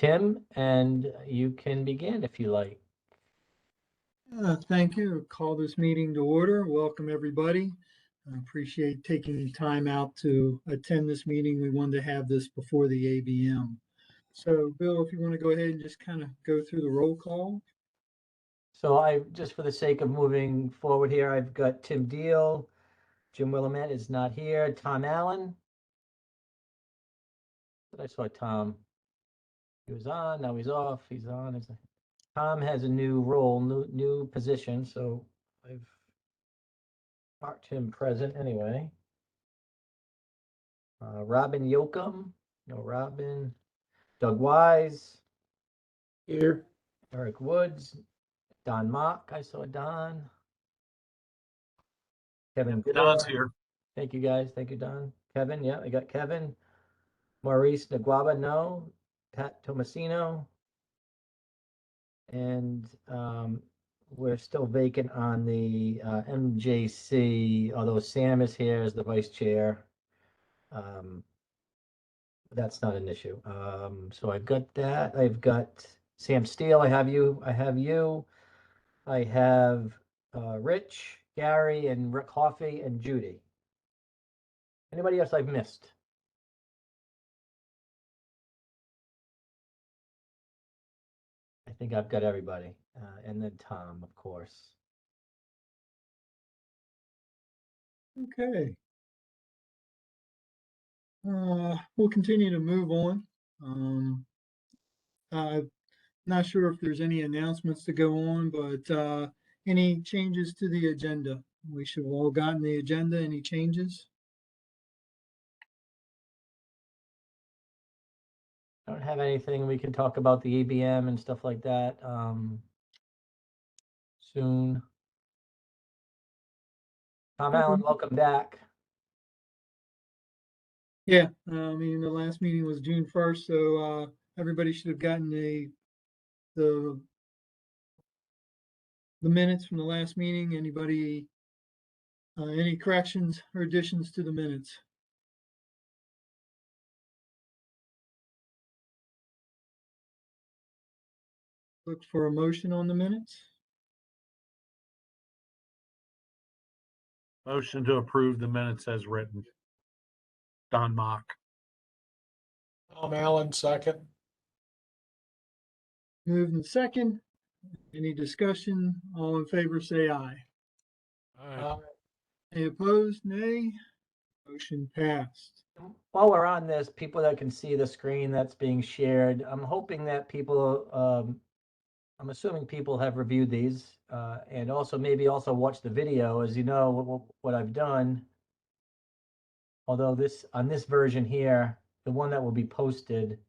Tim, and you can begin if you like. Thank you. Call this meeting to order. Welcome, everybody. I appreciate taking time out to attend this meeting. We wanted to have this before the ABM. So, Bill, if you want to go ahead and just kind of go through the roll call. So just for the sake of moving forward here, I've got Tim Deal, Jim Willamette is not here, Tom Allen. I saw Tom. He was on, now he's off, he's on. Tom has a new role, new position, so I've marked him present anyway. Robin Yoakum, no Robin. Doug Wise. Here. Eric Woods. Don Mock, I saw Don. Kevin Goodall. Don's here. Thank you, guys. Thank you, Don. Kevin, yeah, I got Kevin. Maurice Naguaba, no. Pat Tomasino. And we're still vacant on the MJC, although Sam is here as the vice chair. That's not an issue. So I've got that. I've got Sam Steele. I have you. I have Rich, Gary, and Rick Hoffey, and Judy. Anybody else I've missed? I think I've got everybody. And then Tom, of course. Okay. We'll continue to move on. I'm not sure if there's any announcements to go on, but any changes to the agenda? We should have all gotten the agenda. Any changes? I don't have anything. We can talk about the ABM and stuff like that soon. Tom Allen, welcome back. Yeah, I mean, the last meeting was June 1st, so everybody should have gotten the minutes from the last meeting. Anybody, any corrections or additions to the minutes? Look for a motion on the minutes. Motion to approve the minutes as written. Don Mock. Tom Allen, second. Moved and second. Any discussion? All in favor, say aye. Aye. Any opposed? Nay. Motion passed. While we're on this, people that can see the screen that's being shared, I'm hoping that people, I'm assuming people have reviewed these and also maybe also watch the video. As you know, what I've done, although on this version here, the one that will be posted,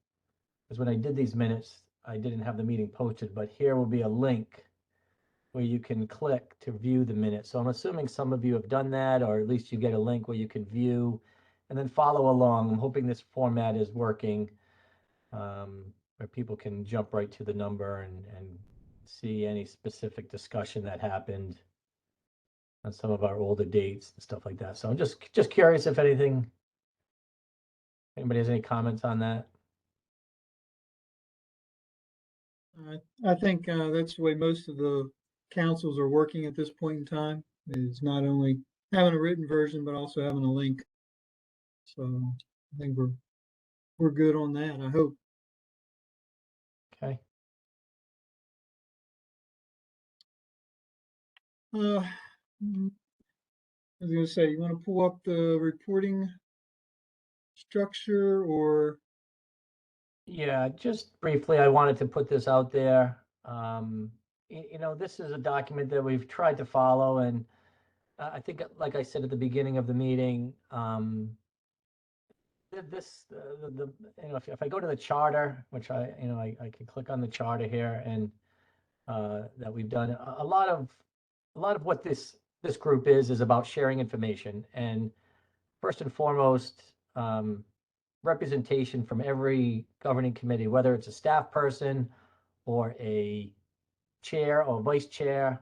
because when I did these minutes, I didn't have the meeting posted, but here will be a link where you can click to view the minutes. So I'm assuming some of you have done that, or at least you get a link where you can view and then follow along. I'm hoping this format is working, where people can jump right to the number and see any specific discussion that happened on some of our older dates and stuff like that. So I'm just curious if anybody has any comments on that. I think that's the way most of the councils are working at this point in time, is not only having a written version, but also having a link. So I think we're good on that, I hope. Okay. I was gonna say, you want to pull up the reporting structure, or? Yeah, just briefly, I wanted to put this out there. This is a document that we've tried to follow, and I think, like I said at the beginning of the meeting, if I go to the charter, which I can click on the charter here, and that we've done a lot of what this group is about sharing information, and first and foremost, representation from every governing committee, whether it's a staff person or a chair or vice chair.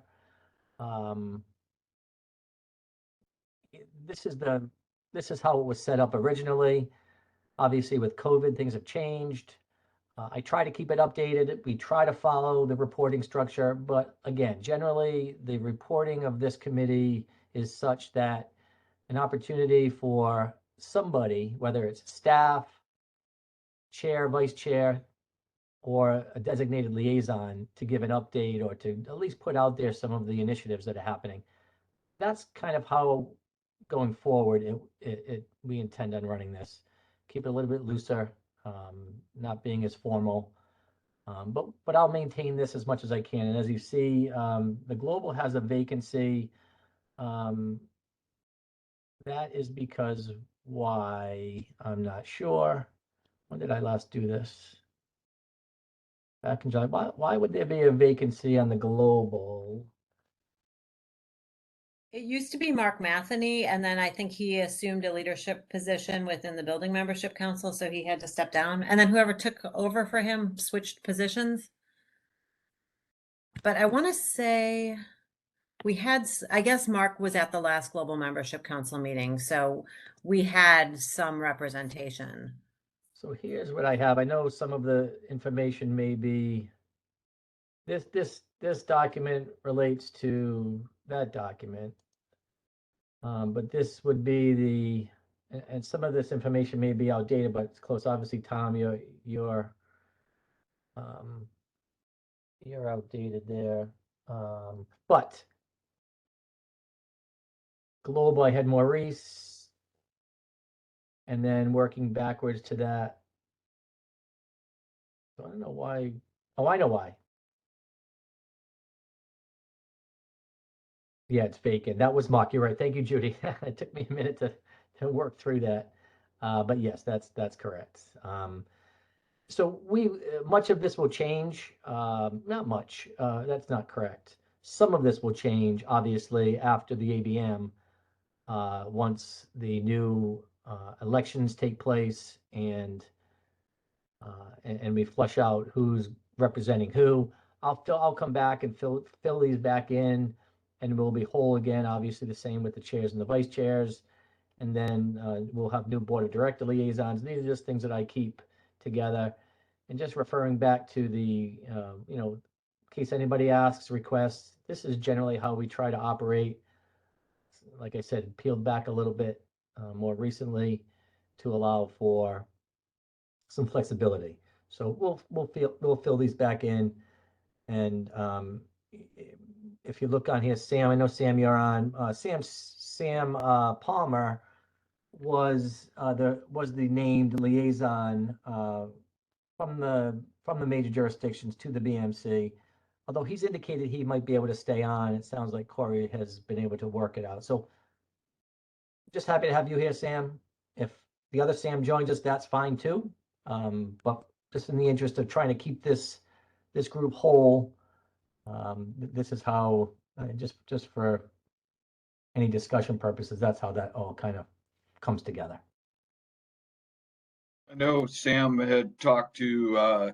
This is how it was set up originally. Obviously, with COVID, things have changed. I try to keep it updated. We try to follow the reporting structure, but again, generally the reporting of this committee is such that an opportunity for somebody, whether it's staff, chair, vice chair, or a designated liaison to give an update or to at least put out there some of the initiatives that are happening. That's kind of how going forward we intend on running this. Keep it a little bit looser, not being as formal. But I'll maintain this as much as I can. And as you see, the Global has a vacancy. That is because why? I'm not sure. When did I last do this? Back in July. Why would there be a vacancy on the Global? It used to be Mark Matheny, and then I think he assumed a leadership position within the building membership council, so he had to step down. And then whoever took over for him switched positions. But I want to say we had, I guess Mark was at the last Global Membership Council meeting, so we had some representation. So here's what I have. I know some of the information may be, this document relates to that document. But this would be and some of this information may be outdated, but it's close. Obviously, Tom, you're outdated there. But Global, I had Maurice, and then working backwards to that. So I don't know why. Oh, I know why. Yeah, it's vacant. That was Mark. You're right. Thank you, Judy. It took me a minute to work through that. But yes, that's correct. So much of this will change. Not much. That's not correct. Some of this will change, obviously, after the ABM, once the new elections take place and we flush out who's representing who. I'll come back and fill these back in, and we'll be whole again. Obviously, the same with the chairs and the vice chairs, and then we'll have new board of director liaisons. These are just things that I keep together, and just referring back to the in case anybody asks, requests. This is generally how we try to operate. Like I said, peeled back a little bit more recently to allow for some flexibility. So we'll fill these back in, and if you look on here, Sam, I know Sam, you're on. Sam Palmer was the named liaison from the major jurisdictions to the BMC. Although he's indicated he might be able to stay on, it sounds like Corey has been able to work it out. So just happy to have you here, Sam. If the other Sam joins us, that's fine too. But just in the interest of trying to keep this group whole, this is how, just for any discussion purposes, that's how that all kind of comes together. I know Sam had talked to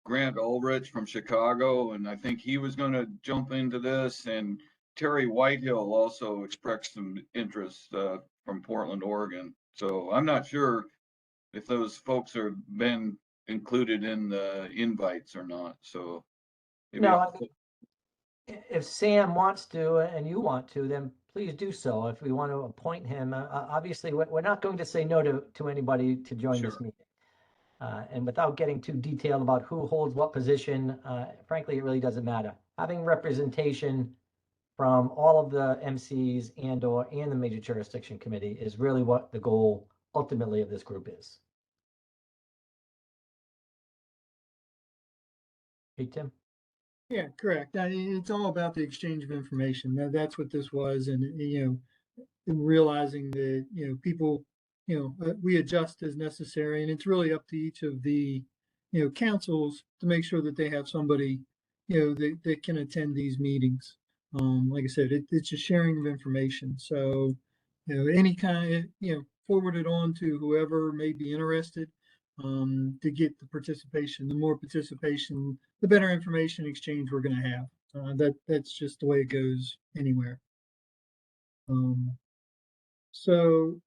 Grant Ulrich from Chicago, and I think he was going to jump into this. And Terry Whitehill also expressed some interest from Portland, Oregon. So I'm not sure if those folks are been included in the invites or not. So maybe No, if Sam wants to and you want to, then please do so. If we want to appoint him, obviously we're not going to say no to anybody to join this Sure. meeting. And without getting too detailed about who holds what position, frankly, it really doesn't matter. Having representation from all of the MCs and the major jurisdiction committee is really what the goal ultimately of this group is. Hey, Tim? Yeah, correct. It's all about the exchange of information. That's what this was. And, realizing that, people, we adjust as necessary, and it's really up to each of the, councils to make sure that they have somebody, that can attend these meetings. Like I said, it's a sharing of information. So, any kind, forward it on to whoever may be interested, to get the participation. The more participation, the better information exchange we're going to have. That's just the way it goes anywhere. So,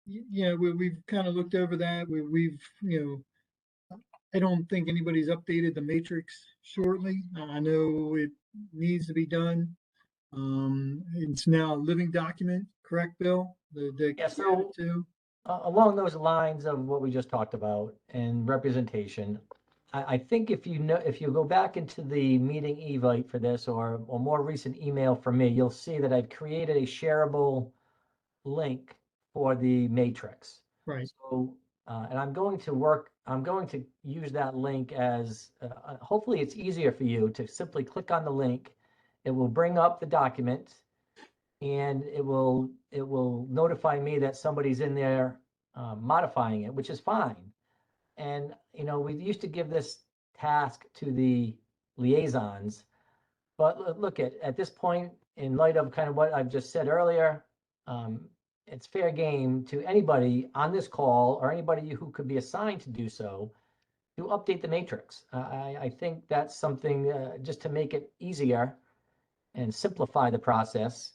we've kind of looked over that. We've I don't think anybody's updated the matrix shortly. I know it needs to be done. It's now a living document, correct, Bill? Yeah, so along those lines of what we just talked about and representation, I think if you go back into the meeting invite for this or more recent email from me, you'll see that I've created a shareable link for the matrix. Right. So, and I'm going to use that link as, hopefully it's easier for you to simply click on the link. It will bring up the document and it will notify me that somebody's in there modifying it, which is fine. And, we used to give this task to the liaisons, but look at this point, in light of kind of what I've just said earlier, it's fair game to anybody on this call or anybody who could be assigned to do so to update the matrix. I think that's something just to make it easier and simplify the process.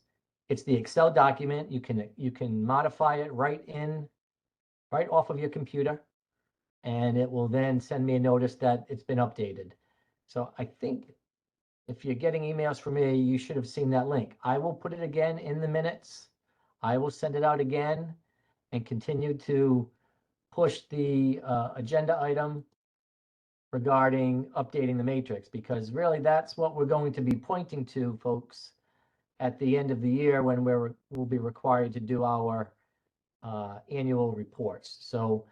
It's the Excel document. You can modify it right off of your computer, and it will then send me a notice that it's been updated. So I think if you're getting emails from me, you should have seen that link. I will put it again in the minutes. I will send it out again and continue to push the agenda item regarding updating the matrix, because really that's what we're going to be pointing to, folks, at the end of the year when we'll be required to do our annual reports. So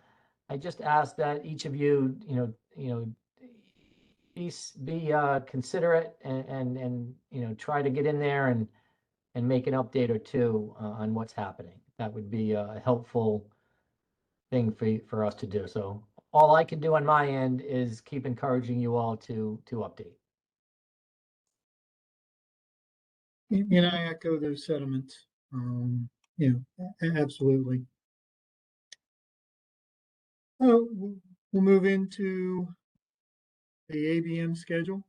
I just ask that each of you, be considerate and try to get in there and make an update or two on what's happening. That would be a helpful thing for us to do. So all I can do on my end is keep encouraging you all to update. And I echo those sentiments. Absolutely. Oh, we'll move into the ABM schedule.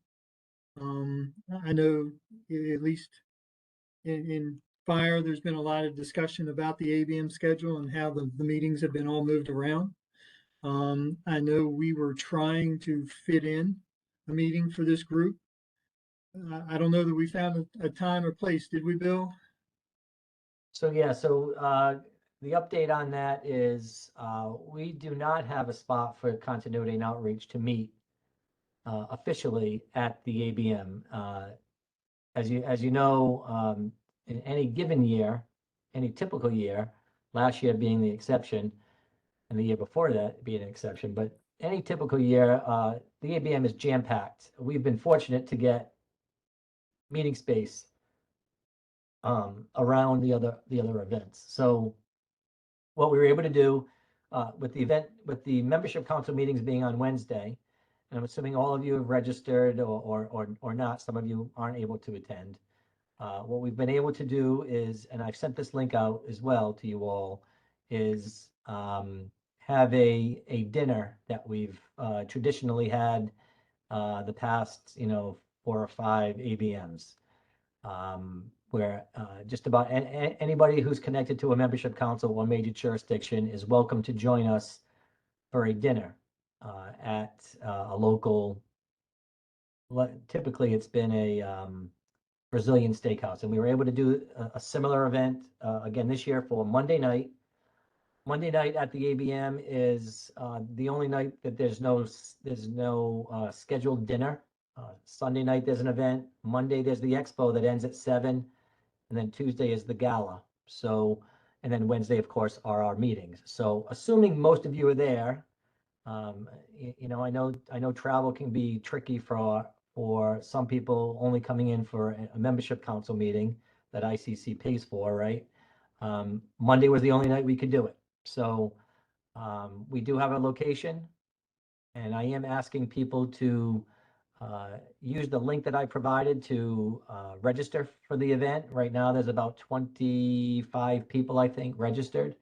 I know at least in fire, there's been a lot of discussion about the ABM schedule and how the meetings have been all moved around. I know we were trying to fit in a meeting for this group. I don't know that we found a time or place. Did we, Bill? So yeah, the update on that is we do not have a spot for continuity and outreach to meet officially at the ABM. As you know, in any given year, any typical year, last year being the exception, and the year before that being an exception, but any typical year, the ABM is jam-packed. We've been fortunate to get meeting space around the other events. So what we were able to do with the membership council meetings being on Wednesday, and I'm assuming all of you have registered or not, some of you aren't able to attend. What we've been able to do is, and I've sent this link out as well to you all, is have a dinner that we've traditionally had the past 4 or 5 ABMs, where just about anybody who's connected to a membership council or major jurisdiction is welcome to join us for a dinner at a local. Typically, it's been a Brazilian steakhouse, and we were able to do a similar event again this year for Monday night. Monday night at the ABM is the only night that there's no scheduled dinner. Sunday night there's an event. Monday there's the expo that ends at 7, and then Tuesday is the gala. So, and then Wednesday, of course, are our meetings. So, assuming most of you are there, I know travel can be tricky for some people only coming in for a membership council meeting that ICC pays for, right? Monday was the only night we could do it. So we do have a location, and I am asking people to use the link that I provided to register for the event. Right now, there's about 25 people, I think, registered.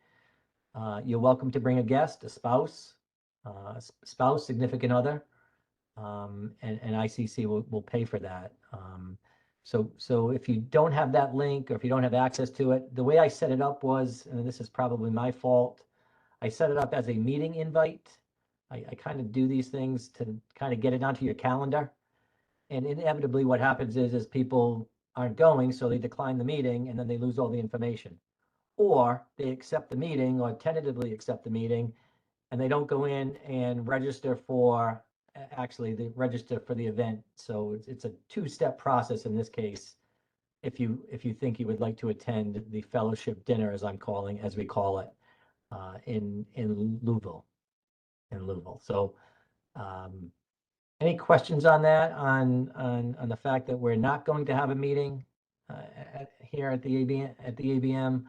You're welcome to bring a guest, a spouse, significant other, and ICC will pay for that. So if you don't have that link, or if you don't have access to it, the way I set it up was, and this is probably my fault, I set it up as a meeting invite. I kind of do these things to kind of get it onto your calendar. And inevitably what happens is people aren't going, so they decline the meeting and then they lose all the information. Or they accept the meeting or tentatively accept the meeting and they don't go in and register for, actually they register for the event. So it's a two-step process in this case. If you think you would like to attend the fellowship dinner, as we call it, in Louisville, So, any questions on that, on the fact that we're not going to have a meeting here at the ABM?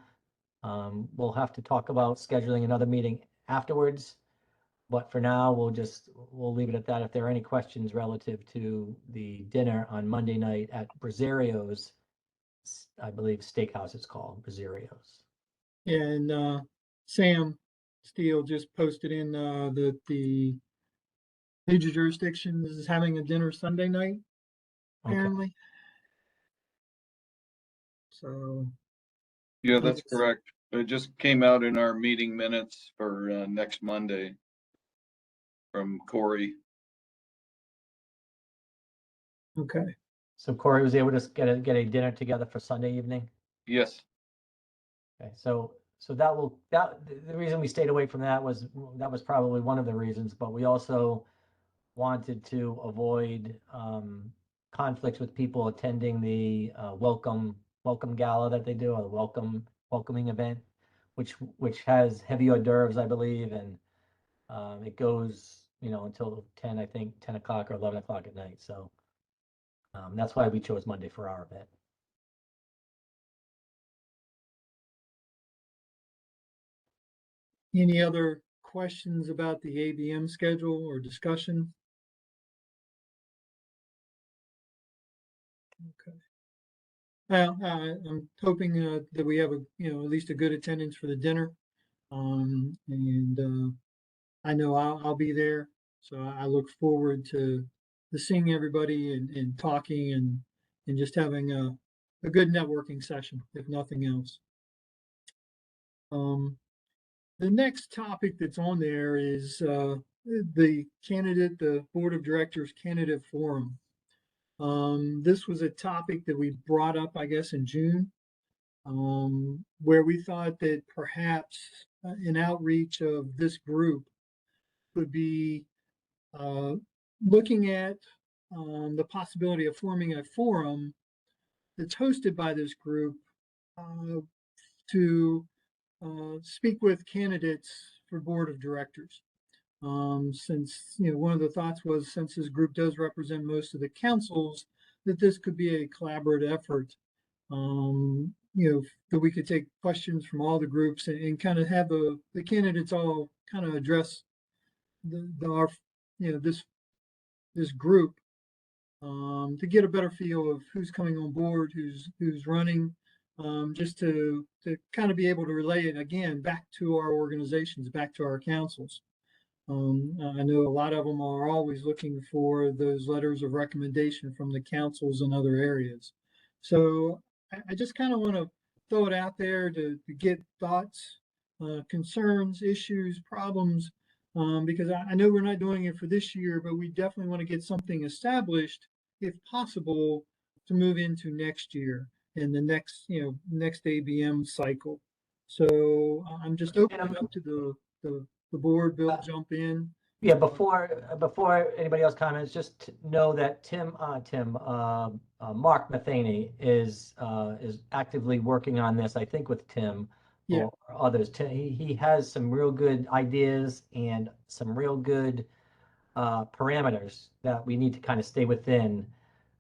We'll have to talk about scheduling another meeting afterwards. But for now, we'll leave it at that. If there are any questions relative to the dinner on Monday night at Brazzario's, I believe Steakhouse it's called, Brazzario's. And Sam Steele just posted in that the major jurisdiction is having a dinner Sunday night, Okay. apparently. So, Yeah, that's correct. It just came out in our meeting minutes for next Monday from Corey. okay. So Corey was able to get a dinner together for Sunday evening? Yes, Okay, so the reason we stayed away from that was probably one of the reasons, but we also wanted to avoid conflicts with people attending the welcome gala that they do, or the welcoming event, which has heavy hors d'oeuvres, I believe, and it goes, until 10, I think 10 o'clock or 11 o'clock at night. So that's why we chose Monday for our event. Any other questions about the ABM schedule or discussion? Okay. Well, I'm hoping that we have at least a good attendance for the dinner. And I know I'll be there, so I look forward to seeing everybody and talking and just having a good networking session, if nothing else. The next topic that's on there is the Board of Directors Candidate Forum. This was a topic that we brought up, I guess, in June, where we thought that perhaps an outreach of this group would be looking at the possibility of forming a forum that's hosted by this group to speak with candidates for board of directors. Since, one of the thoughts was, since this group does represent most of the councils, that this could be a collaborative effort, that we could take questions from all the groups and kind of have the candidates all kind of address our, this group, to get a better feel of who's coming on board, who's running, just to kind of be able to relay it again back to our organizations, back to our councils. I know a lot of them are always looking for those letters of recommendation from the councils in other areas. So I just kind of want to throw it out there to get thoughts, concerns, issues, problems, because I know we're not doing it for this year, but we definitely want to get something established, if possible, to move into next year and the next ABM cycle. So I'm just opening up to the board. Bill, jump in. Yeah, before anybody else comments, just know that Mark Matheny is actively working on this, I think with Tim or others. He has some real good ideas and some real good parameters that we need to kind of stay within,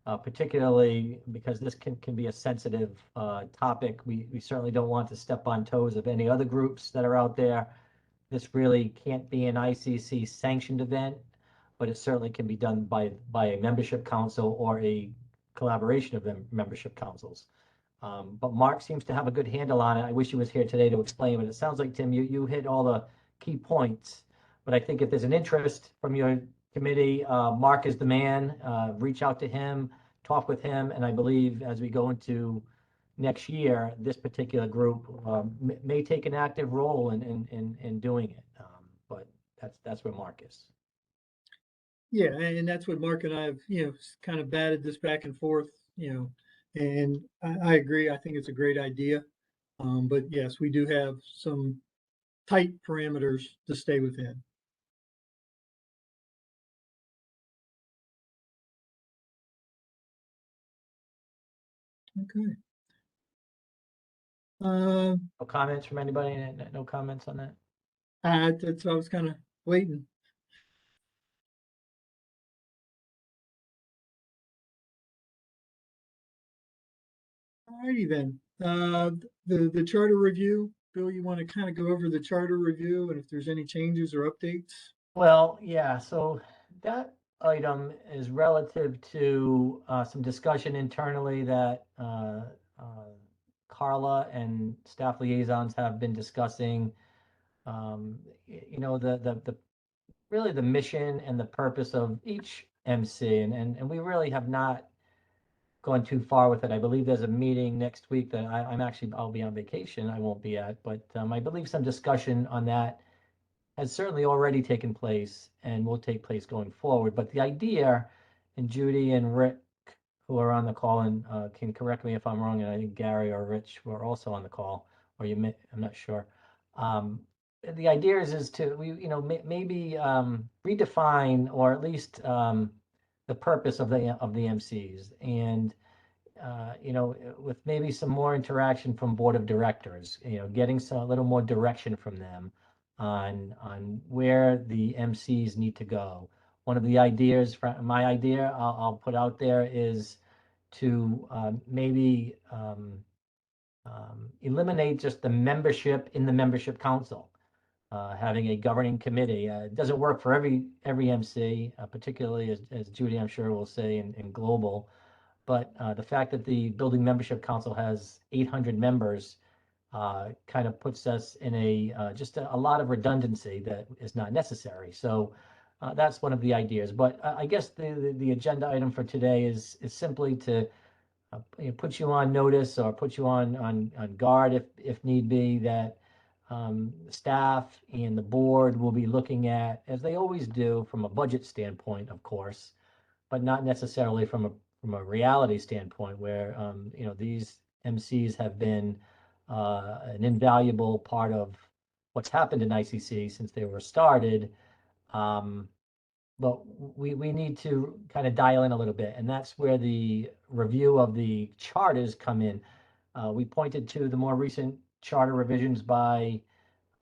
particularly because this can be a sensitive topic. We certainly don't want to step on toes of any other groups that are out there. This really can't be an ICC sanctioned event, but it certainly can be done by a membership council or a collaboration of membership councils. But Mark seems to have a good handle on it. I wish he was here today to explain, but it sounds like, Tim, you hit all the key points. But I think if there's an interest from your committee, Mark is the man. Reach out to him, talk with him, and I believe as we go into next year, this particular group may take an active role in doing it. But That's where Mark is. Yeah, and that's what Mark and I have, kind of batted this back and forth, and I agree. I think it's a great idea. But yes, we do have some tight parameters to stay within. Okay. No comments from anybody? No comments on that? That's, I was kind of waiting. Alrighty then. The charter review, Bill, you want to kind of go over the charter review and if there's any changes or updates? Well, yeah, so that item is relative to some discussion internally that Carla and staff liaisons have been discussing. The really the mission and the purpose of each MC, and we really have not gone too far with it. I believe there's a meeting next week that I'll be on vacation. I won't be at, but I believe some discussion on that has certainly already taken place and will take place going forward. But the idea, and Judy and Rick, who are on the call, and can correct me if I'm wrong, and I think Gary or Rich were also on the call, or I'm not sure. The idea is to maybe redefine or at least the purpose of the MCs, and with maybe some more interaction from board of directors, getting a little more direction from them on where the MCs need to go. One of the ideas, my idea, I'll put out there is to maybe eliminate just the membership in the membership council. Having a governing committee. It doesn't work for every MC, particularly as Judy, I'm sure, will say in global. But the fact that the building membership council has 800 members kind of puts us in just a lot of redundancy that is not necessary. So that's one of the ideas. But I guess the agenda item for today is simply to put you on notice or put you on guard if need be, that staff and the board will be looking at, as they always do, from a budget standpoint, of course, but not necessarily from a reality standpoint, where these MCs have been an invaluable part of what's happened in ICC since they were started. But we need to kind of dial in a little bit, and that's where the review of the charters come in. We pointed to the more recent charter revisions by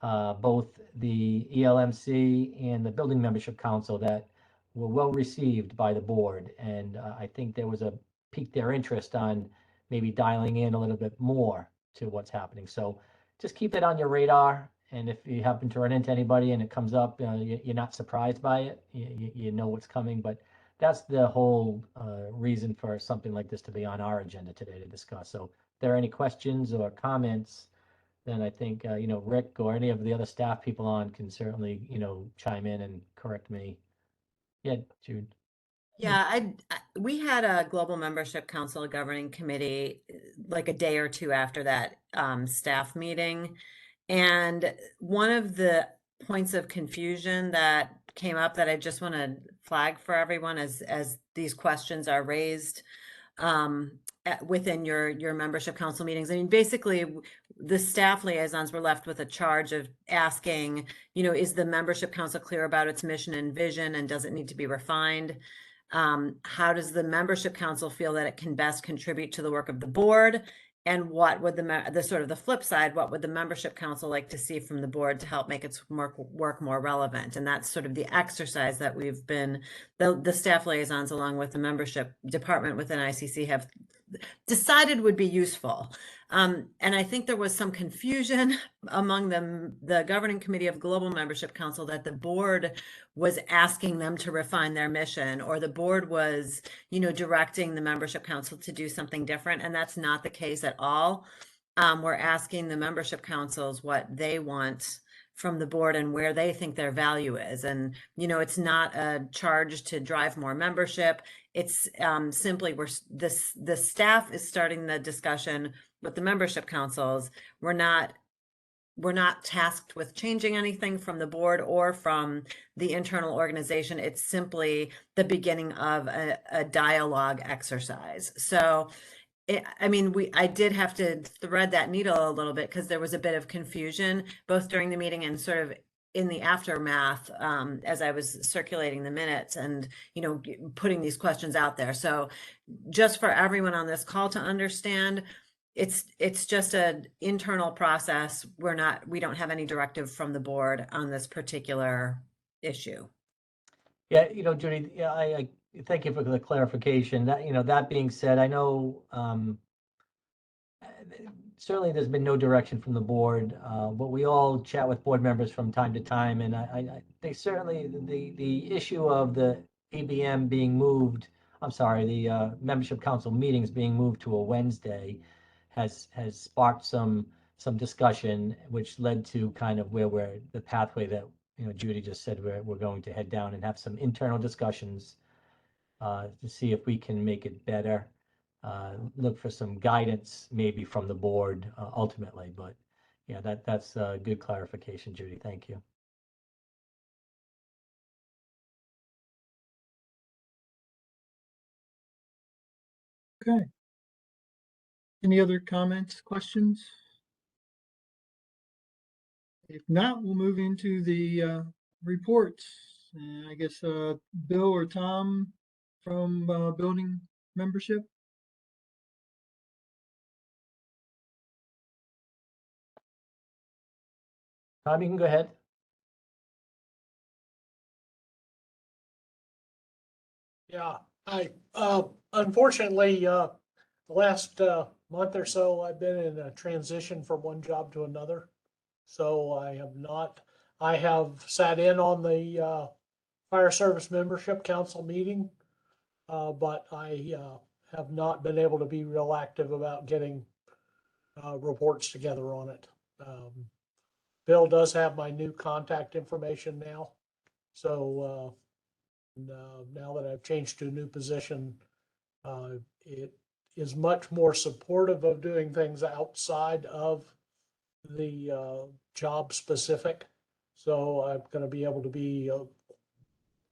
both the ELMC and the Building Membership Council that were well received by the board. And I think there was a piqued their interest on maybe dialing in a little bit more to what's happening. So just keep it on your radar. And if you happen to run into anybody and it comes up, you're not surprised by it. You know what's coming. But that's the whole reason for something like this to be on our agenda today to discuss. So if there are any questions or comments, then I think, Rick or any of the other staff people on can certainly, chime in and correct me. Yeah, Jude. Yeah, we had a global membership council governing committee like a day or two after that staff meeting. And one of the points of confusion that came up that I just want to flag for everyone as these questions are raised within your membership council meetings. I mean, basically, the staff liaisons were left with a charge of asking, is the membership council clear about its mission and vision, and does it need to be refined? How does the membership council feel that it can best contribute to the work of the board? And what would the sort of the flip side, what would the membership council like to see from the board to help make its work more relevant? And that's sort of the exercise that we've been, the staff liaisons along with the membership department within ICC have decided would be useful. And I think there was some confusion among them, the governing committee of Global Membership Council, that the board was asking them to refine their mission, or the board was, directing the membership council to do something different. And that's not the case at all. We're asking the membership councils what they want from the board and where they think their value is. And, it's not a charge to drive more membership. It's simply the staff is starting the discussion with the membership councils. We're not we're not tasked with changing anything from the board or from the internal organization. It's simply the beginning of a dialogue exercise. So I mean, I did have to thread that needle a little bit because there was a bit of confusion both during the meeting and sort of in the aftermath, as I was circulating the minutes and, putting these questions out there. So just for everyone on this call to understand, it's just an internal process. We don't have any directive from the board on this particular issue. Yeah, Judy, yeah, I thank you for the clarification. That, that being said, I know, certainly there's been no direction from the board, but we all chat with board members from time to time, and I think certainly the issue of the ABM being moved, I'm sorry, the membership council meetings being moved to a Wednesday has sparked some discussion, which led to kind of where the pathway that Judy just said we're going to head down and have some internal discussions to see if we can make it better. Look for some guidance maybe from the board ultimately, but yeah, that's a good clarification, Judy. Thank you. Okay. Any other comments, questions? If not, we'll move into the reports. I guess Bill or Tom from building membership. Tom, you can go ahead. Yeah, unfortunately, the last month or so, I've been in a transition from one job to another. So I have sat in on the Fire Service Membership Council meeting, but I have not been able to be real active about getting reports together on it. Bill does have my new contact information now. So now that I've changed to a new position, it is much more supportive of doing things outside of the job specific. So I'm going to be able to be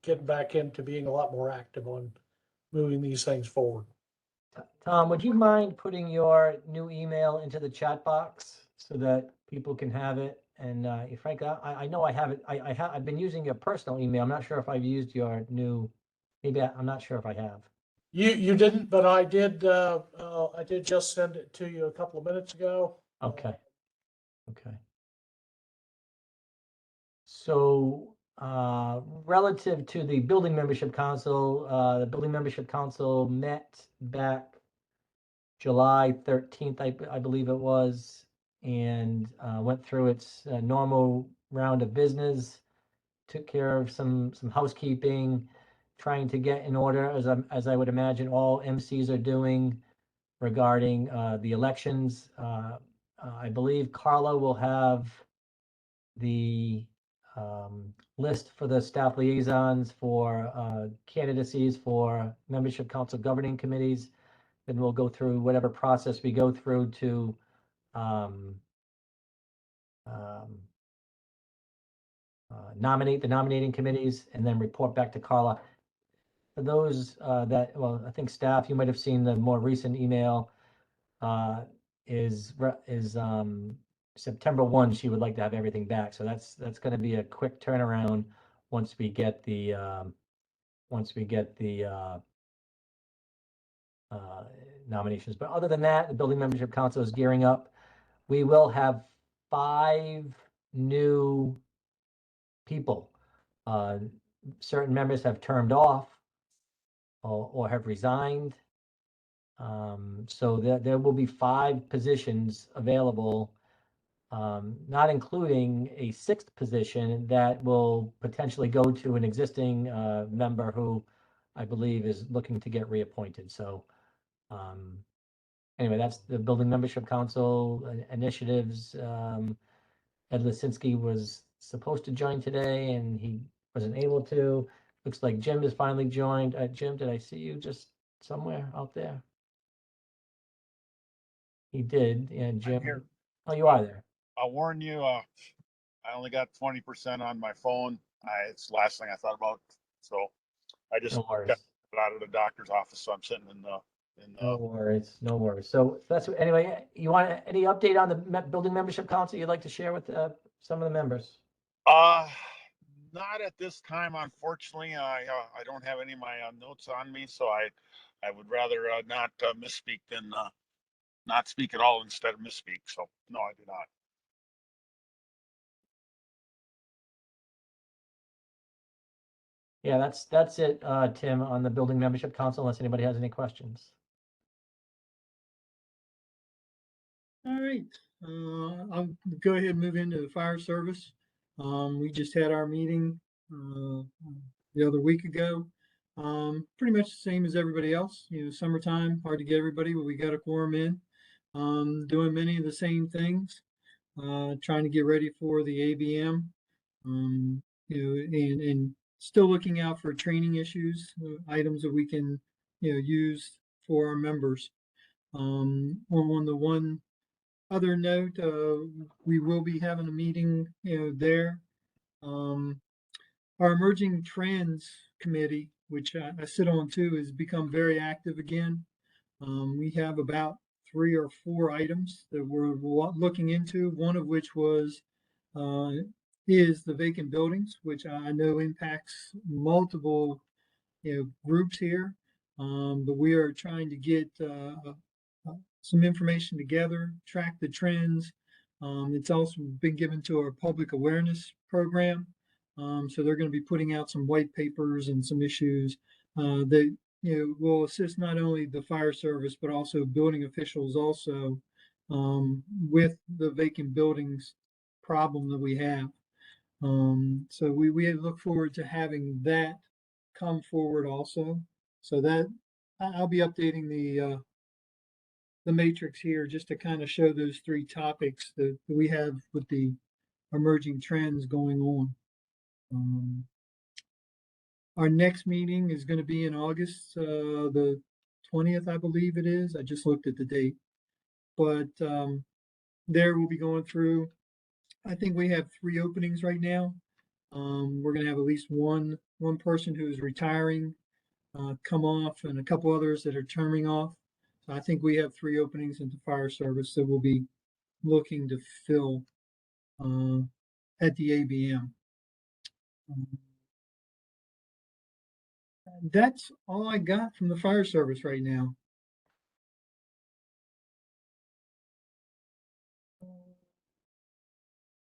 getting back into being a lot more active on moving these things forward. Tom, would you mind putting your new email into the chat box so that people can have it? And frankly, I know I have it. I've been using your personal email. I'm not sure if I've used your new. Maybe I'm not sure if I have. You didn't, but I did. I did just send it to you a couple of minutes ago. Okay. Okay. So relative to the building membership council, the building membership council met back July 13th, I believe it was, and went through its normal round of business, took care of some housekeeping, trying to get in order, as I would imagine all MCs are doing regarding the elections. I believe Carla will have the list for the staff liaisons for candidacies for membership council governing committees. Then we'll go through whatever process we go through to nominate the nominating committees and then report back to Carla. For those I think staff, you might have seen the more recent email is September 1, she would like to have everything back. So that's going to be a quick turnaround once we get the nominations. But other than that, the building membership council is gearing up. We will have 5 new people. Certain members have turned off or have resigned. So there will be 5 positions available, not including a 6th position that will potentially go to an existing member who I believe is looking to get reappointed. So anyway, that's the building membership council initiatives. Ed Lisinski was supposed to join today and he wasn't able to. Looks like Jim has finally joined. Jim, did I see you just somewhere out there? He did, and Jim. here. Oh, you are there. I'll warn you, I only got 20% on my phone. It's the last thing I thought about. So I just No worries. got out of the doctor's office, so I'm sitting in No worries, no worries. So that's, anyway, you want any update on the building membership council you'd like to share with some of the members? Not at this time, unfortunately. I don't have any of my notes on me, so I would rather not misspeak than not speak at all instead of misspeak. So no, I do not. Yeah, that's it, Tim, on the building membership council, unless anybody has any questions. All right, I'll go ahead and move into the fire service. We just had our meeting the other week ago. Pretty much the same as everybody else. You know, summertime, hard to get everybody, but we got a quorum in. Doing many of the same things. Trying to get ready for the ABM. You know, and still looking out for training issues, items that we can, you know, use for our members. On the one other note, we will be having a meeting, you know, there. Our emerging trends committee, which I sit on too, has become very active again. We have about 3 or 4 items that we're looking into, one of which is the vacant buildings, which I know impacts multiple, you know, groups here. But we are trying to get some information together, track the trends. It's also been given to our public awareness program. So they're going to be putting out some white papers and some issues that, you know, will assist not only the fire service, but also building officials also with the vacant buildings problem that we have. So we look forward to having that come forward also. So that I'll be updating the matrix here just to kind of show those 3 topics that we have with the emerging trends going on. Our next meeting is going to be in August, the 20th, I believe it is. I just looked at the date, but there we'll be going through. I think we have 3 openings right now. We're going to have at least one person who is retiring come off, and a couple others that are terming off. So I think we have 3 openings in the fire service that we'll be looking to fill at the ABM. That's all I got from the fire service right now.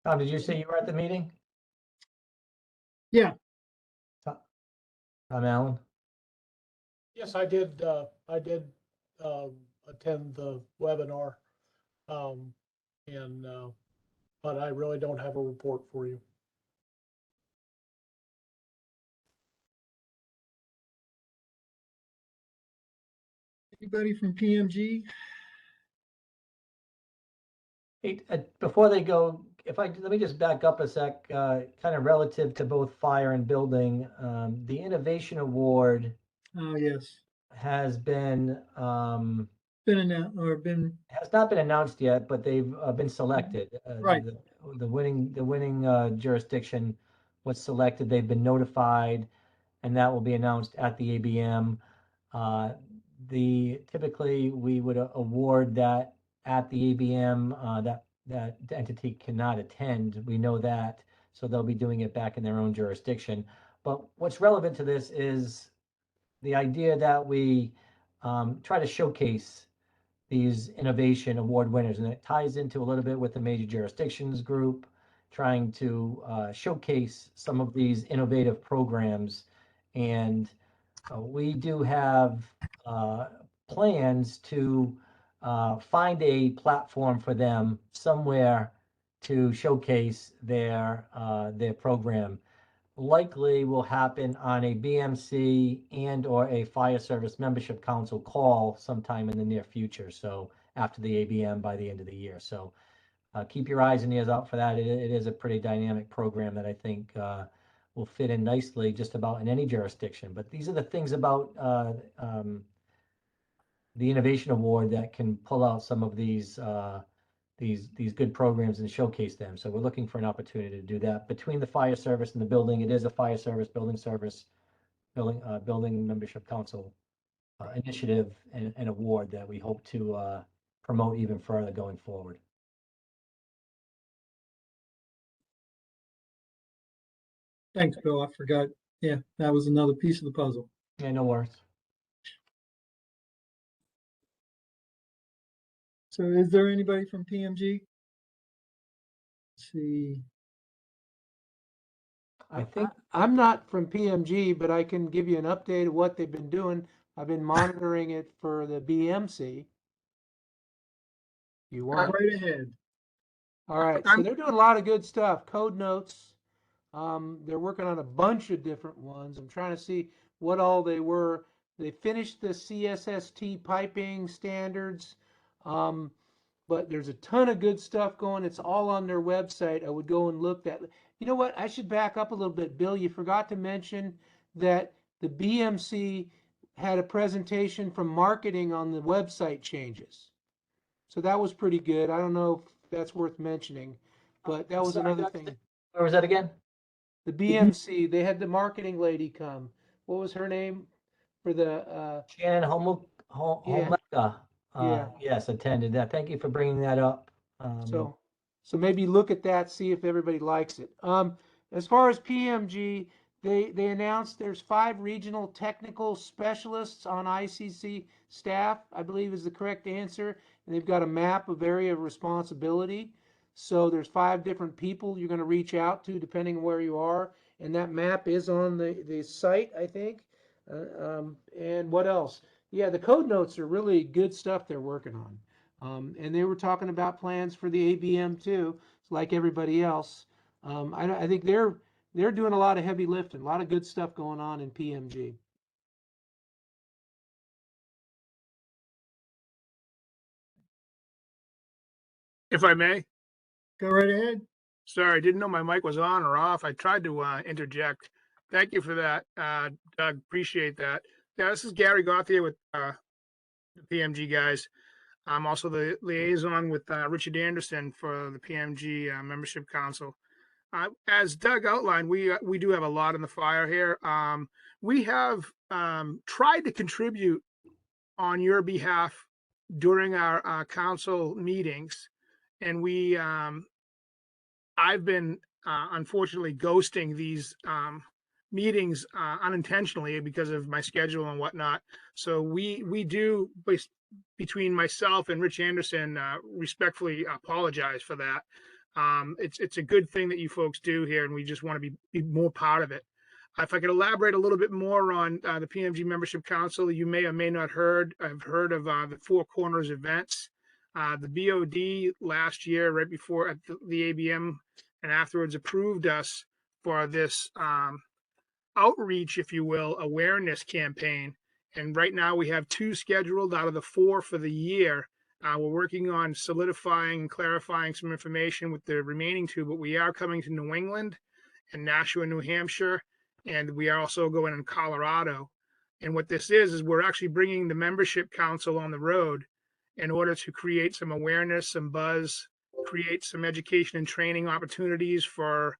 Tom, did you say you were at the meeting? Yeah. Tom Allen? Yes, I did attend the webinar. But I really don't have a report for you. Anybody from PMG? Hey, before they go, let me just back up a sec, kind of relative to both fire and building. The Innovation Award Oh, yes. has been has not been announced yet, but they've been selected. Right. The winning jurisdiction was selected. They've been notified, and that will be announced at the ABM. Typically we would award that at the ABM. That entity cannot attend. We know that, so they'll be doing it back in their own jurisdiction. But what's relevant to this is the idea that we try to showcase these innovation award winners, and it ties into a little bit with the major jurisdictions group, trying to showcase some of these innovative programs. And we do have plans to find a platform for them somewhere to showcase their program. Likely will happen on a BMC and or a fire service membership council call sometime in the near future. So after the ABM by the end of the year. So keep your eyes and ears out for that. It is a pretty dynamic program that I think will fit in nicely just about in any jurisdiction. But these are the things about the Innovation Award that can pull out some of these these good programs and showcase them. So we're looking for an opportunity to do that between the fire service and the building. It is a fire service, building membership council initiative and award that we hope to promote even further going forward. Thanks, Bill. I forgot. Yeah, that was another piece of the puzzle. Yeah, no worries. So is there anybody from PMG? Let's see. I think I'm not from PMG, but I can give you an update of what they've been doing. I've been monitoring it for the BMC. You Go want? right ahead. All right, so they're doing a lot of good stuff. Code notes. They're working on a bunch of different ones. I'm trying to see what all they were. They finished the CSST piping standards, but there's a ton of good stuff going. It's all on their website. I would go and look at. You know what? I should back up a little bit, Bill. You forgot to mention that the BMC had a presentation from marketing on the website changes. So that was pretty good. I don't know if that's worth mentioning, but that was Sorry, another Dr. thing. where was that again? The BMC, they had the marketing lady come. What was her name for the, Shannon Yeah. Homeka, Yeah. yes, attended that. Thank you for bringing that up. so maybe look at that, see if everybody likes it. As far as PMG, they announced there's 5 regional technical specialists on ICC staff, I believe is the correct answer. And they've got a map of area of responsibility. So there's 5 different people you're going to reach out to depending on where you are. And that map is on the site, I think. And what else? Yeah, the code notes are really good stuff they're working on. And they were talking about plans for the ABM too, like everybody else. I think they're doing a lot of heavy lifting, a lot of good stuff going on in PMG. If I may, Go right ahead. sorry, I didn't know my mic was on or off. I tried to interject. Thank you for that, Doug. Appreciate that. Yeah, this is Gary Gauthier with the PMG guys. I'm also the liaison with Richard Anderson for the PMG Membership Council. As Doug outlined, we do have a lot in the fire here. We have tried to contribute on your behalf during our council meetings, and I've been unfortunately ghosting these meetings unintentionally because of my schedule and whatnot. So we do, between myself and Rich Anderson, respectfully apologize for that. It's a good thing that you folks do here, and we just want to be more part of it. If I could elaborate a little bit more on the PMG Membership Council, you may or may not have heard of the Four Corners events. The BOD last year, right before at the ABM and afterwards, approved us for this outreach, if you will, awareness campaign. And right now we have 2 scheduled out of the 4 for the year. We're working on solidifying and clarifying some information with the remaining 2, but we are coming to New England and Nashua, New Hampshire, and we are also going in Colorado. And what this is we're actually bringing the membership council on the road in order to create some awareness, some buzz, create some education and training opportunities for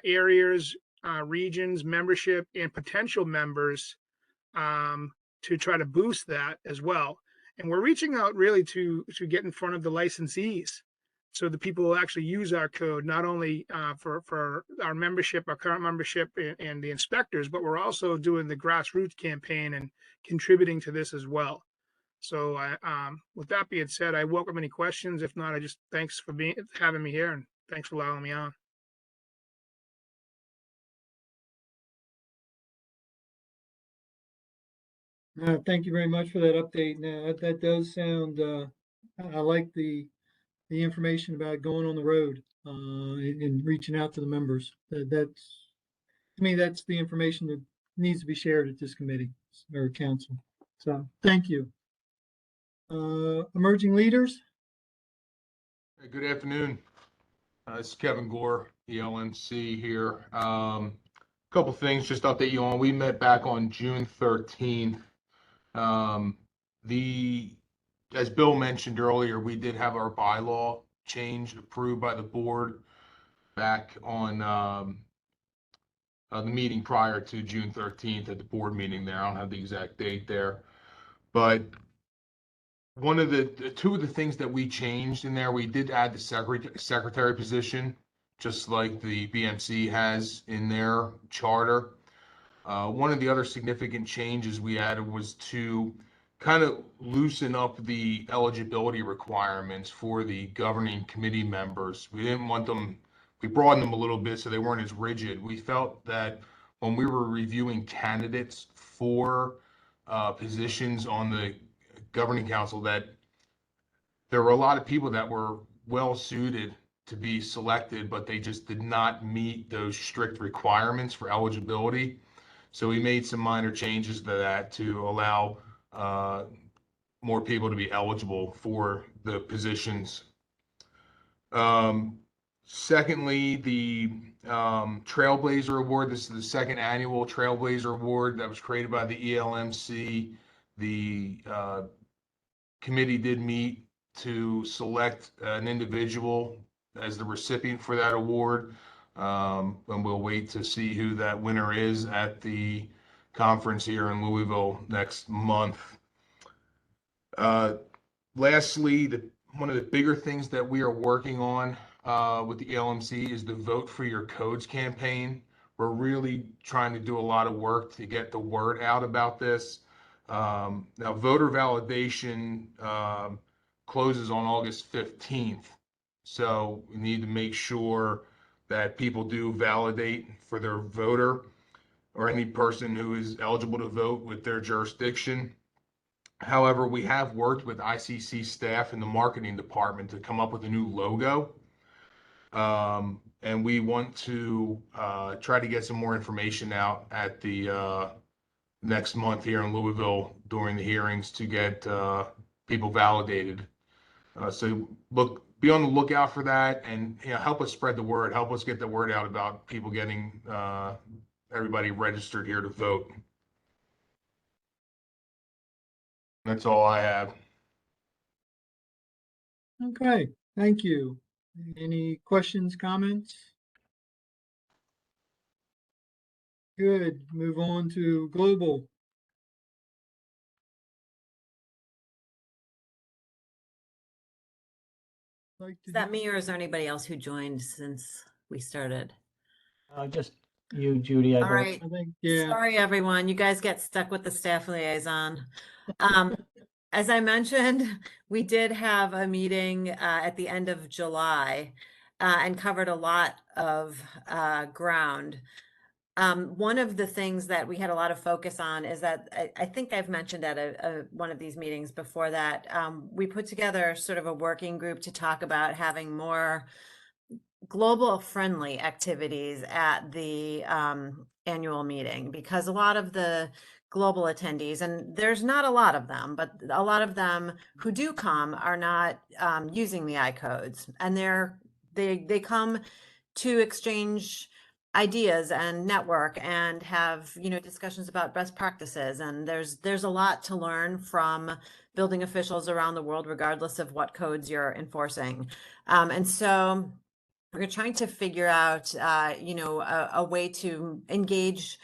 areas, regions, membership, and potential members to try to boost that as well. And we're reaching out really to get in front of the licensees, so the people will actually use our code, not only for our membership, our current membership, and the inspectors, but we're also doing the grassroots campaign and contributing to this as well. So with that being said, I welcome any questions. If not, I just thanks for having me here, and thanks for allowing me on. Thank you very much for that update. Now, that does sound, I like the information about going on the road and reaching out to the members. That's, to me, that's the information that needs to be shared at this committee or council. So thank you. Emerging leaders. Hey, good afternoon. This is Kevin Gore, the LNC here. Couple things just to update you on. We met back on June 13th. As Bill mentioned earlier, we did have our bylaw change approved by the board back on the meeting prior to June 13th at the board meeting there. I don't have the exact date there. But one of the two of the things that we changed in there, we did add the secretary position, just like the BMC has in their charter. One of the other significant changes we added was to kind of loosen up the eligibility requirements for the governing committee members. We didn't want them, we broadened them a little bit so they weren't as rigid. We felt that when we were reviewing candidates for positions on the governing council, that there were a lot of people that were well suited to be selected, but they just did not meet those strict requirements for eligibility. So we made some minor changes to that to allow more people to be eligible for the positions. Secondly, the Trailblazer Award. This is the second annual Trailblazer Award that was created by the ELMC. The committee did meet to select an individual as the recipient for that award. And we'll wait to see who that winner is at the conference here in Louisville next month. Lastly, one of the bigger things that we are working on with the ELMC is the Vote for Your Codes campaign. We're really trying to do a lot of work to get the word out about this. Now, voter validation closes on August 15th. So we need to make sure that people do validate for their voter or any person who is eligible to vote with their jurisdiction. However, we have worked with ICC staff in the marketing department to come up with a new logo. And we want to try to get some more information out at the next month here in Louisville during the hearings to get people validated. So be on the lookout for that, and help us spread the word. Help us get the word out about people getting everybody registered here to vote. That's all I have. Okay, thank you. Any questions, comments? Good, move on to global. Is that me or is there anybody else who joined since we started? Just you, Judy. I All believe. right. I think, yeah, Sorry, everyone. You guys get stuck with the staff liaison. As I mentioned, we did have a meeting at the end of July and covered a lot of ground. One of the things that we had a lot of focus on is that I think I've mentioned at one of these meetings before that we put together sort of a working group to talk about having more global friendly activities at the annual meeting, because a lot of the global attendees, and there's not a lot of them, but a lot of them who do come are not using the I-codes, and they come to exchange ideas and network and have discussions about best practices, and there's a lot to learn from building officials around the world, regardless of what codes you're enforcing. And so we're trying to figure out a way to engage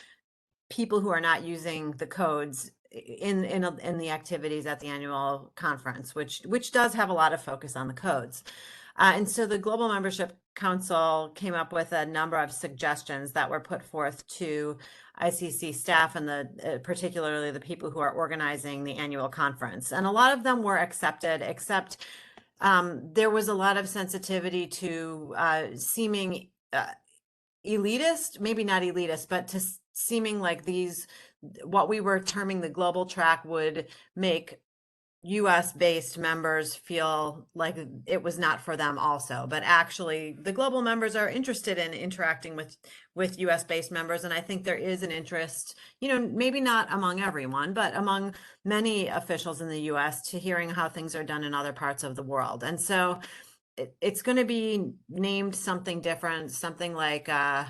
people who are not using the codes in the activities at the annual conference, which does have a lot of focus on the codes. And so the Global Membership Council came up with a number of suggestions that were put forth to ICC staff and particularly the people who are organizing the annual conference. And a lot of them were accepted, except there was a lot of sensitivity to seeming elitist, maybe not elitist, but to seeming like what we were terming the global track would make US based members feel like it was not for them also. But actually the global members are interested in interacting with US based members. And I think there is an interest, maybe not among everyone, but among many officials in the US to hearing how things are done in other parts of the world. And so it's going to be named something different, something like an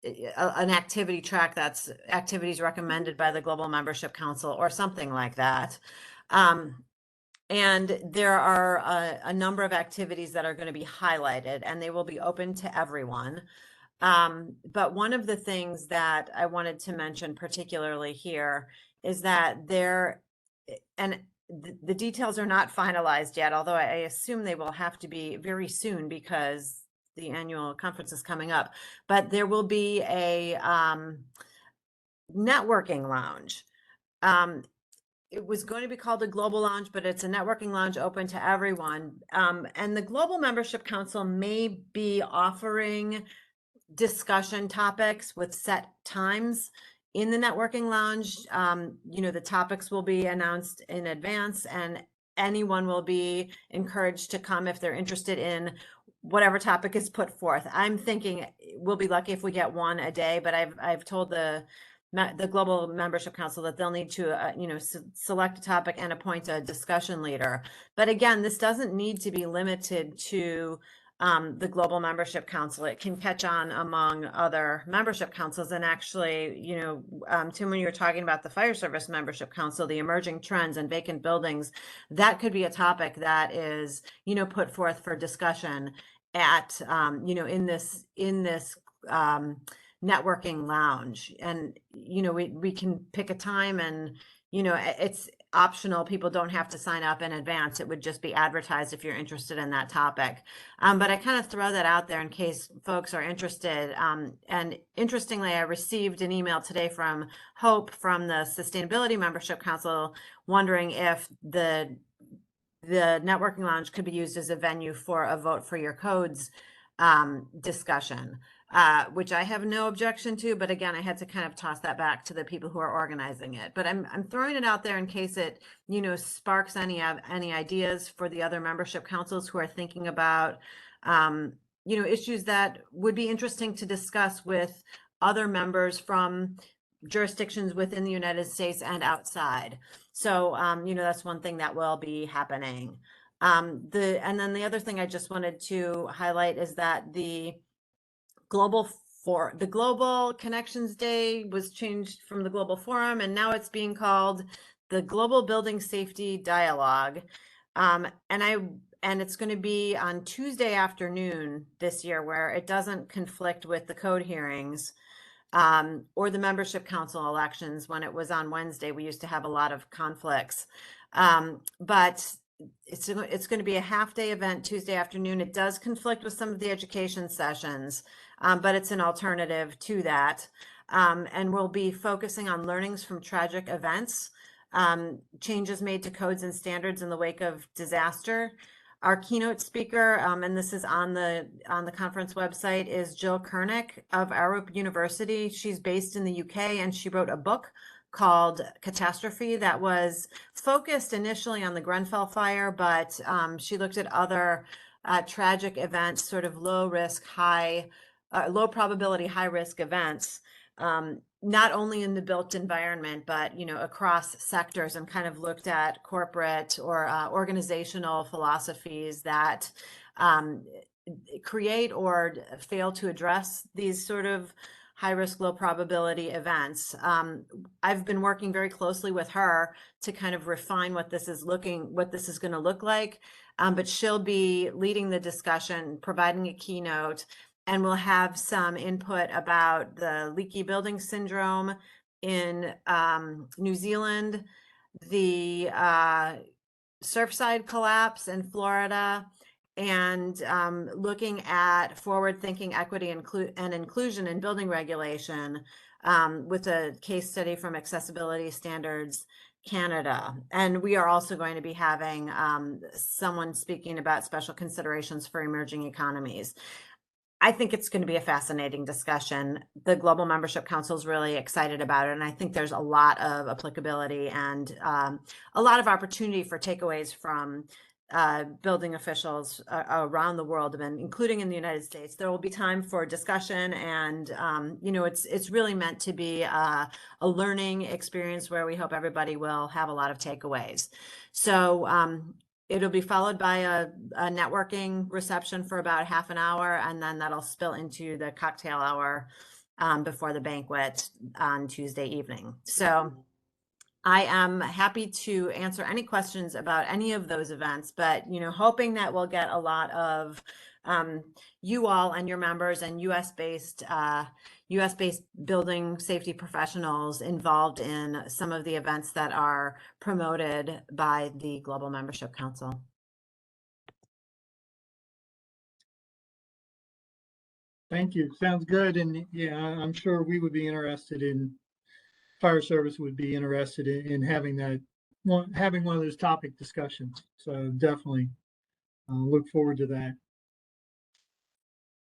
activity track that's activities recommended by the Global Membership Council or something like that. And there are a number of activities that are going to be highlighted, and they will be open to everyone. But one of the things that I wanted to mention particularly here is that the details are not finalized yet, although I assume they will have to be very soon because the annual conference is coming up. But there will be a networking lounge. It was going to be called a global lounge, but it's a networking lounge open to everyone. And the Global Membership Council may be offering discussion topics with set times in the networking lounge. The topics will be announced in advance, and anyone will be encouraged to come if they're interested in whatever topic is put forth. I'm thinking we'll be lucky if we get one a day, but I've told the Global Membership Council that they'll need to, select a topic and appoint a discussion leader. But again, this doesn't need to be limited to the Global Membership Council. It can catch on among other membership councils. And actually, Tim, when you were talking about the Fire Service Membership Council, the emerging trends and vacant buildings, that could be a topic that is, put forth for discussion at, in this networking lounge. And we can pick a time, and it's optional. People don't have to sign up in advance. It would just be advertised if you're interested in that topic. But I kind of throw that out there in case folks are interested. And interestingly, I received an email today from Hope from the Sustainability Membership Council wondering if the networking lounge could be used as a venue for a vote for your codes discussion. Which I have no objection to, but again, I had to kind of toss that back to the people who are organizing it. But I'm throwing it out there in case it, sparks any ideas for the other membership councils who are thinking about, issues that would be interesting to discuss with other members from jurisdictions within the United States and outside. So, that's one thing that will be happening. And then the other thing I just wanted to highlight is that the Global Connections Day was changed from the Global Forum, and now it's being called the Global Building Safety Dialogue. And it's going to be on Tuesday afternoon this year, where it doesn't conflict with the code hearings or the membership council elections. When it was on Wednesday, we used to have a lot of conflicts. But it's going to be a half-day event Tuesday afternoon. It does conflict with some of the education sessions, but it's an alternative to that. And we'll be focusing on learnings from tragic events, changes made to codes and standards in the wake of disaster. Our keynote speaker, and this is on the conference website, is Jill Kernick of Arup University. She's based in the UK, and she wrote a book called Catastrophe that was focused initially on the Grenfell fire, but she looked at other tragic events, sort of low probability, high risk events, not only in the built environment, but across sectors, and kind of looked at corporate or organizational philosophies that create or fail to address these sort of high risk, low probability events. I've been working very closely with her to kind of refine what this is going to look like. But she'll be leading the discussion, providing a keynote, and we'll have some input about the leaky building syndrome in New Zealand, the Surfside collapse in Florida, and looking at forward-thinking equity and inclusion in building regulation with a case study from Accessibility Standards Canada. And we are also going to be having someone speaking about special considerations for emerging economies. I think it's going to be a fascinating discussion. The Global Membership Council is really excited about it, and I think there's a lot of applicability and a lot of opportunity for takeaways from building officials around the world, and including in the United States. There will be time for discussion, and it's really meant to be a learning experience where we hope everybody will have a lot of takeaways. So it'll be followed by a networking reception for about half an hour, and then that'll spill into the cocktail hour before the banquet on Tuesday evening. So I am happy to answer any questions about any of those events, but, you know, hoping that we'll get a lot of you all and your members and US-based building safety professionals involved in some of the events that are promoted by the Global Membership Council. Thank you. Sounds good. And yeah, I'm sure we would be interested in, fire service would be interested in having that, having one of those topic discussions. So definitely look forward to that.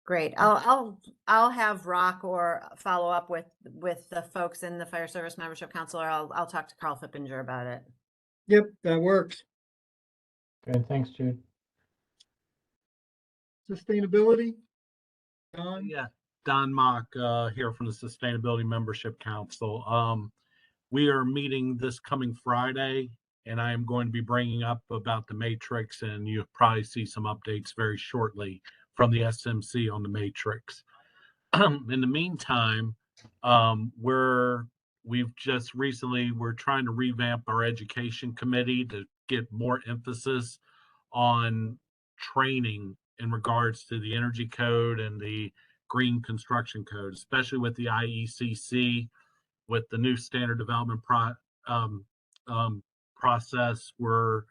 Great. I'll have Rock or follow up with the folks in the Fire Service Membership Council, or I'll talk to Carl Fippinger about it. Yep, that works. Good, thanks, Jude. Sustainability? Don? Yeah, Don Mock, here from the Sustainability Membership Council. We are meeting this coming Friday, and I am going to be bringing up about the matrix, and you'll probably see some updates very shortly from the SMC on the matrix. In the meantime, we're trying to revamp our education committee to get more emphasis on training in regards to the energy code and the green construction code, especially with the IECC, with the new standard development process, where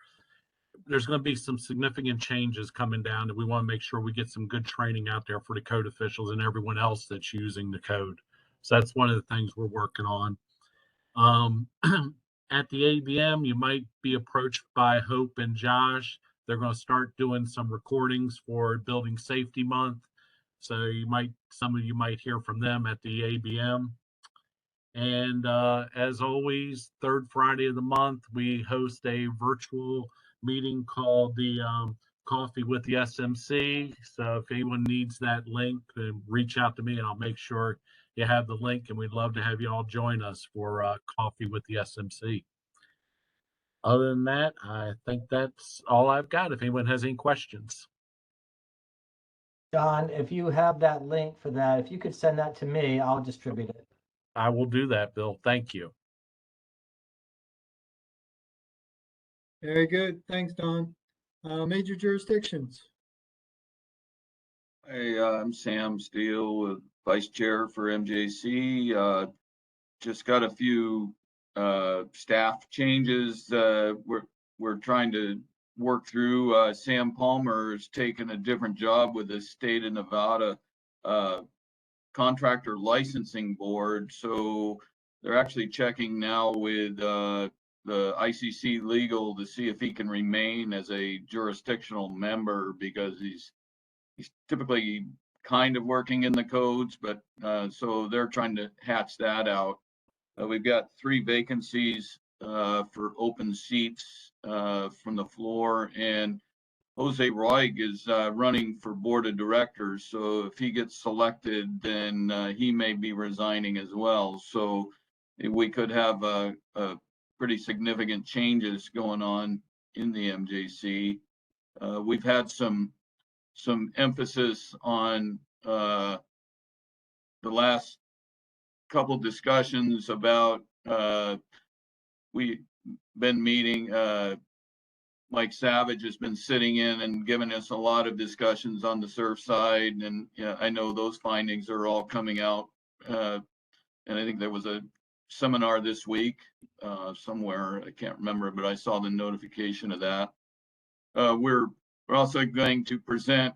there's going to be some significant changes coming down, and we want to make sure we get some good training out there for the code officials and everyone else that's using the code. So that's one of the things we're working on. At the ABM, you might be approached by Hope and Josh. They're going to start doing some recordings for Building Safety Month. So some of you might hear from them at the ABM. And as always, third Friday of the month, we host a virtual meeting called the Coffee with the SMC. So if anyone needs that link, then reach out to me and I'll make sure you have the link, and we'd love to have you all join us for Coffee with the SMC. Other than that, I think that's all I've got. If anyone has any questions. Don, if you have that link for that, if you could send that to me, I'll distribute it. I will do that, Bill. Thank you. Very good. Thanks, Don. Major jurisdictions. Hey, I'm Sam Steele, Vice Chair for MJC. Just got a few staff changes. We're trying to work through. Sam Palmer has taken a different job with the state of Nevada contractor licensing board. So they're actually checking now with the ICC legal to see if he can remain as a jurisdictional member, because he's typically kind of working in the codes, but so they're trying to hatch that out. We've got 3 vacancies for open seats from the floor, and Jose Roig is running for board of directors. So if he gets selected, then he may be resigning as well. So we could have a pretty significant changes going on in the MJC. We've had some emphasis on the last couple discussions about we've been meeting. Mike Savage has been sitting in and giving us a lot of discussions on the surf side, and I know those findings are all coming out. And I think there was a seminar this week somewhere, I can't remember, but I saw the notification of that. We're also going to present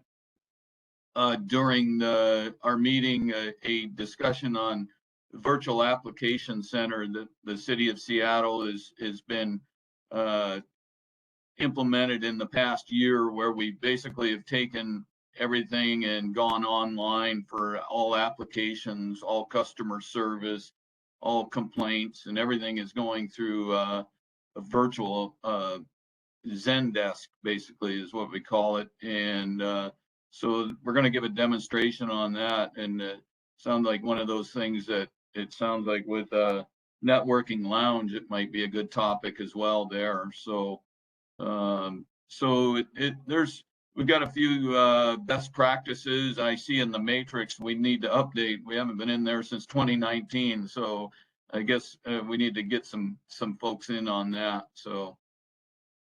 during our meeting a discussion on virtual application center that the city of Seattle has been implemented in the past year, where we basically have taken everything and gone online for all applications, all customer service, all complaints, and everything is going through a virtual Zendesk, basically is what we call it. And so we're going to give a demonstration on that, and it sounds like one of those things that it sounds like with networking lounge, it might be a good topic as well there. So we've got a few best practices I see in the matrix we need to update. We haven't been in there since 2019. So I guess we need to get some folks in on that. So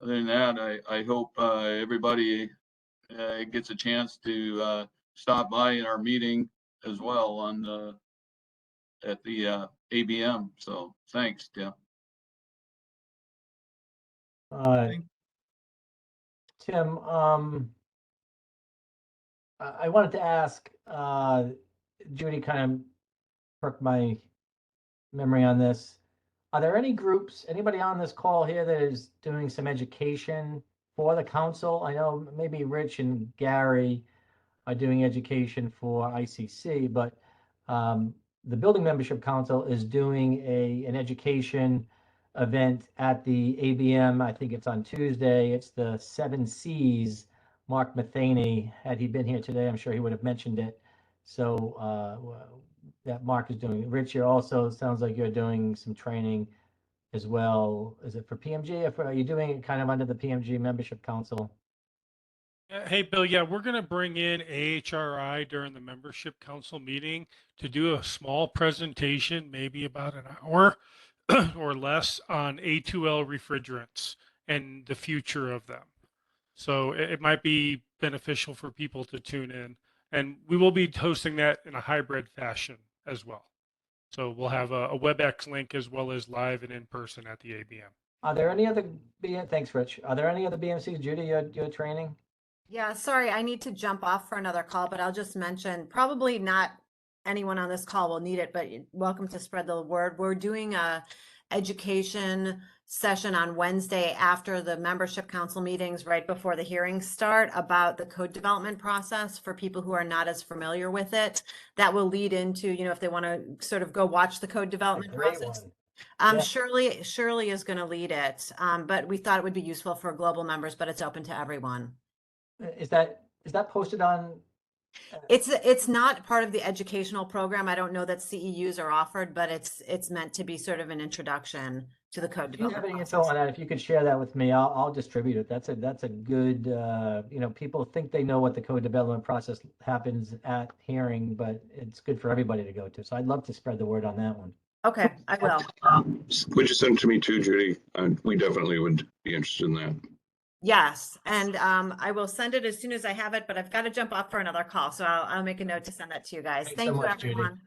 other than that, I hope everybody gets a chance to stop by in our meeting as well on at the ABM. So thanks, Tim. Thank- Tim, I wanted to ask, Judy kind of perked my memory on this. Are there any groups, anybody on this call here that is doing some education for the council? I know maybe Rich and Gary are doing education for ICC, but the Building Membership Council is doing an education event at the ABM. I think it's on Tuesday. It's the 7 Cs. Mark Matheny, had he been here today, I'm sure he would have mentioned it. So that Mark is doing. Rich, you're also, sounds like you're doing some training as well. Is it for PMG? Are you doing it kind of under the PMG Membership Council? Hey, Bill, yeah, we're going to bring in AHRI during the membership council meeting to do a small presentation, maybe about an hour or less, on A2L refrigerants and the future of them. So it might be beneficial for people to tune in. And we will be hosting that in a hybrid fashion as well. So we'll have a WebEx link as well as live and in person at the ABM. Are there any other thanks, Rich. Are there any other BMCs, Judy, you're training? Yeah, sorry, I need to jump off for another call, but I'll just mention, probably not anyone on this call will need it, but welcome to spread the word. We're doing a education session on Wednesday after the membership council meetings, right before the hearings start, about the code development process for people who are not as familiar with it. That will lead into, you know, if they want to sort of go watch the code development Great process. one. Yeah. Shirley is going to lead it, but we thought it would be useful for global members, but it's open to everyone. Is that posted on? It's not part of the educational program. I don't know that CEUs are offered, but it's meant to be sort of an introduction to the code If you have development any info process. on that, if you could share that with me, I'll distribute it. That's a good, you know, people think they know what the code development process happens at hearing, but it's good for everybody to go to. So I'd love to spread the word on that one. Okay, I will. Would you send it to me too, Judy? We definitely would be interested in that. Yes, and I will send it as soon as I have it, but I've got to jump off for another call, so I'll make a note to send that to you guys. Thanks Thank so you, much, Judy. everyone.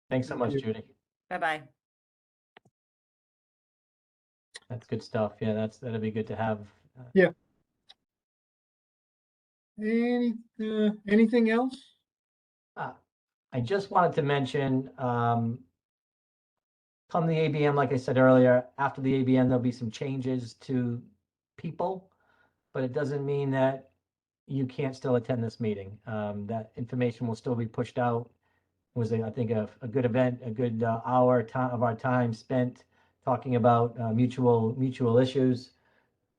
Thanks so Thank much, you. Judy. Bye-bye. That's good stuff. Yeah, that'll be good to have. Anything else? I just wanted to mention, come the ABM, like I said earlier, after the ABM, there'll be some changes to people, but it doesn't mean that you can't still attend this meeting. That information will still be pushed out. It was, I think, a good event, a good hour of our time spent talking about mutual issues.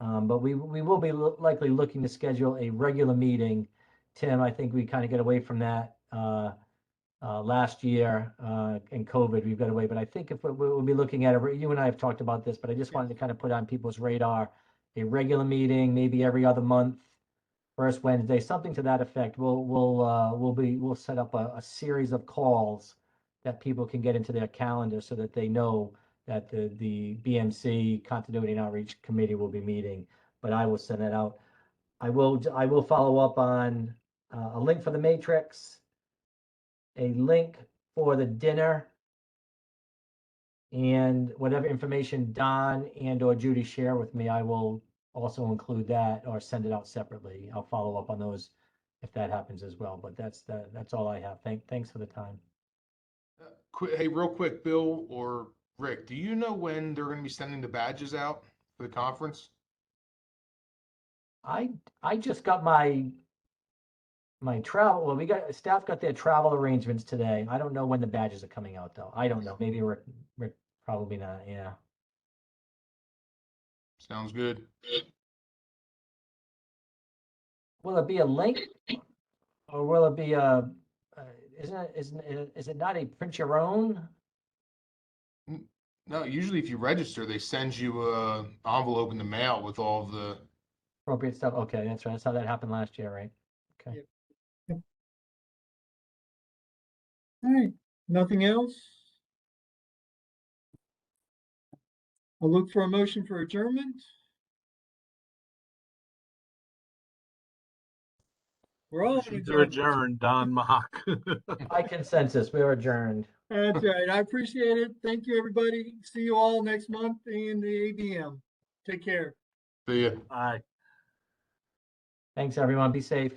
But we will be likely looking to schedule a regular meeting. Tim, I think we kind of get away from that last year in COVID. We've got away, but I think if we'll be looking at it, you and I have talked about this, but I just wanted to kind of put on people's radar a regular meeting, maybe every other month, first Wednesday, something to that effect. We'll set up a series of calls that people can get into their calendar so that they know that the BMC Continuity and Outreach Committee will be meeting. But I will send that out. I will follow up on a link for the matrix, a link for the dinner, and whatever information Don and or Judy share with me, I will also include that or send it out separately. I'll follow up on those if that happens as well. But that's all I have. Thanks for the time. Hey, real quick, Bill or Rick, do you know when they're going to be sending the badges out for the conference? I just got my travel. Well, staff got their travel arrangements today. I don't know when the badges are coming out though. I don't know. Maybe Rick probably not. Yeah. Sounds good. Will it be a link, or will it be a? Is it not a print your own? No, usually if you register, they send you a envelope in the mail with all of the. Appropriate stuff. Okay, that's right. That's how that happened last year, right? Okay. Yep. All right, nothing else? I'll look for a motion for adjournment. We're all in Motion to adjournment. adjourn, Don Mock. By consensus, we're adjourned. That's right. I appreciate it. Thank you, everybody. See you all next month in the ABM. Take care. See ya. Aye. Thanks, everyone. Be safe.